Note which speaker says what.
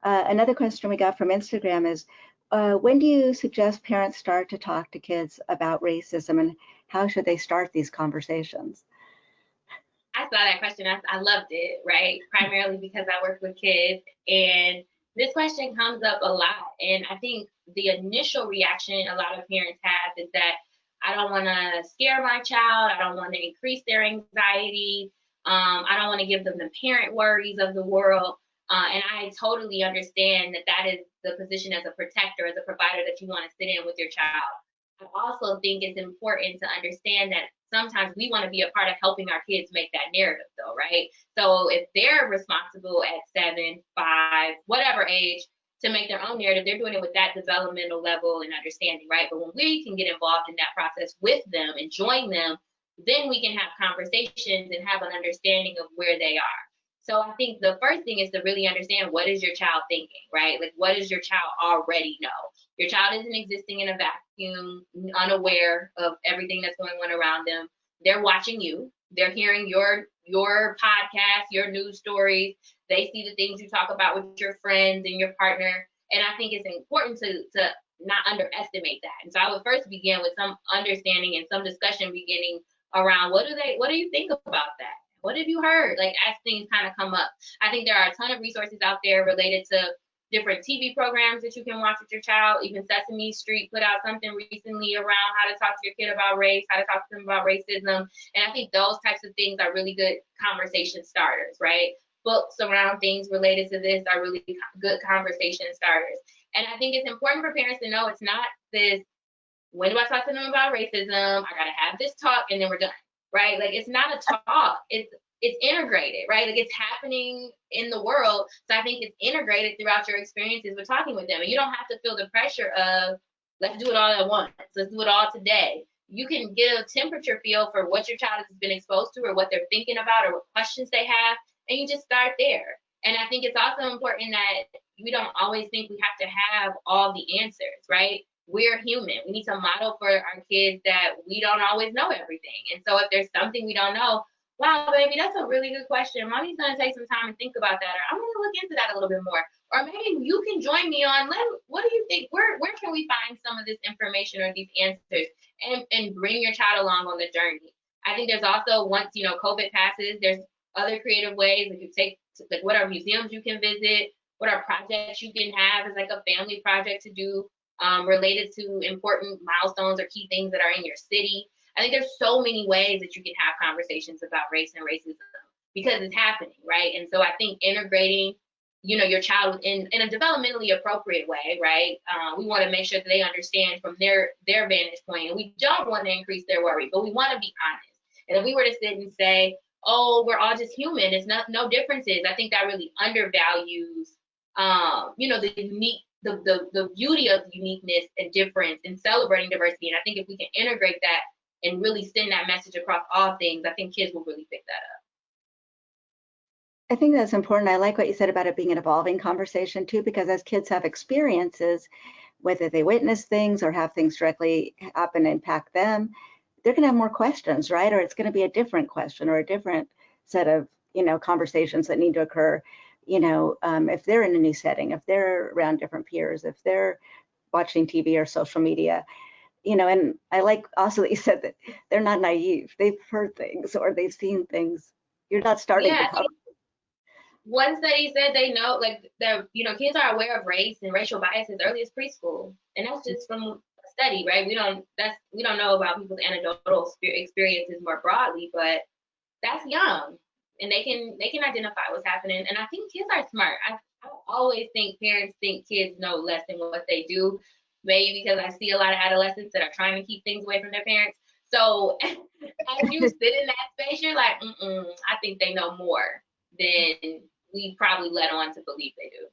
Speaker 1: Another question we got from Instagram is, when do you suggest parents start to talk to kids about racism, and how should they start these conversations?
Speaker 2: I saw that question. I loved it, right? Primarily because I work with kids, and this question comes up a lot. And I think the initial reaction a lot of parents have is that I don't want to scare my child. I don't want to increase their anxiety. I don't want to give them the parent worries of the world. And I totally understand that that is the position as a protector, as a provider that you want to sit in with your child. I also think it's important to understand that sometimes we want to be a part of helping our kids make that narrative, though, right? So if they're responsible at 7, 5, whatever age to make their own narrative, they're doing it with that developmental level and understanding, right? But when we can get involved in that process with them and join them, then we can have conversations and have an understanding of where they are. So I think the first thing is to really understand, what is your child thinking, right? Like, what does your child already know? Your child isn't existing in a vacuum, unaware of everything that's going on around them. They're watching you. They're hearing your podcast, your news stories. They see the things you talk about with your friends and your partner. And I think it's important to not underestimate that. And so I would first begin with some understanding and some discussion beginning around, what do you think about that? What have you heard? Like, as things kind of come up. I think there are a ton of resources out there related to different TV programs that you can watch with your child. Even Sesame Street put out something recently around how to talk to your kid about race, how to talk to them about racism. And I think those types of things are really good conversation starters, right? Books around things related to this are really good conversation starters. And I think it's important for parents to know it's not this, when do I talk to them about racism? I got to have this talk and then we're done, right? Like, it's not a talk. It's integrated, right? Like, it's happening in the world. So I think it's integrated throughout your experiences with talking with them. And you don't have to feel the pressure of, let's do it all at once. Let's do it all today. You can get a temperature feel for what your child has been exposed to, or what they're thinking about, or what questions they have. And you just start there. And I think it's also important that we don't always think we have to have all the answers, right? We're human. We need to model for our kids that we don't always know everything. And so if there's something we don't know, wow, baby, that's a really good question. Mommy's going to take some time and think about that. Or I'm going to look into that a little bit more. Or maybe you can join me on, what do you think? Where can we find some of this information or these answers, and bring your child along on the journey? I think there's also, once, COVID passes, there's other creative ways. If you take, like, what are museums you can visit? What are projects you can have as like a family project to do related to important milestones or key things that are in your city? I think there's so many ways that you can have conversations about race and racism because it's happening, right? And so I think integrating, your child in a developmentally appropriate way, right? We want to make sure that they understand from their vantage point, and we don't want to increase their worry, but we want to be honest. And if we were to sit and say, oh, we're all just human, it's no differences, I think that really undervalues, the unique, the beauty of uniqueness and difference and celebrating diversity. And I think if we can integrate that and really send that message across all things, I think kids will really pick that up.
Speaker 1: I think that's important. I like what you said about it being an evolving conversation too, because as kids have experiences, whether they witness things or have things directly happen and impact them, they're going to have more questions, right? Or it's going to be a different question or a different set of, conversations that need to occur. If they're in a new setting, if they're around different peers, if they're watching TV or social media, and I like also that you said that they're not naive. They've heard things or they've seen things. You're not starting
Speaker 2: Yeah,
Speaker 1: to
Speaker 2: one study said they know, like, that kids are aware of race and racial bias as early as preschool, and that's just from a study, right? We don't know about people's anecdotal experiences more broadly, but that's young, and they can identify what's happening. And I think kids are smart. I always think parents think kids know less than what they do, maybe because I see a lot of adolescents that are trying to keep things away from their parents. So as you sit in that space, you're like, I think they know more than we probably let on to believe they do.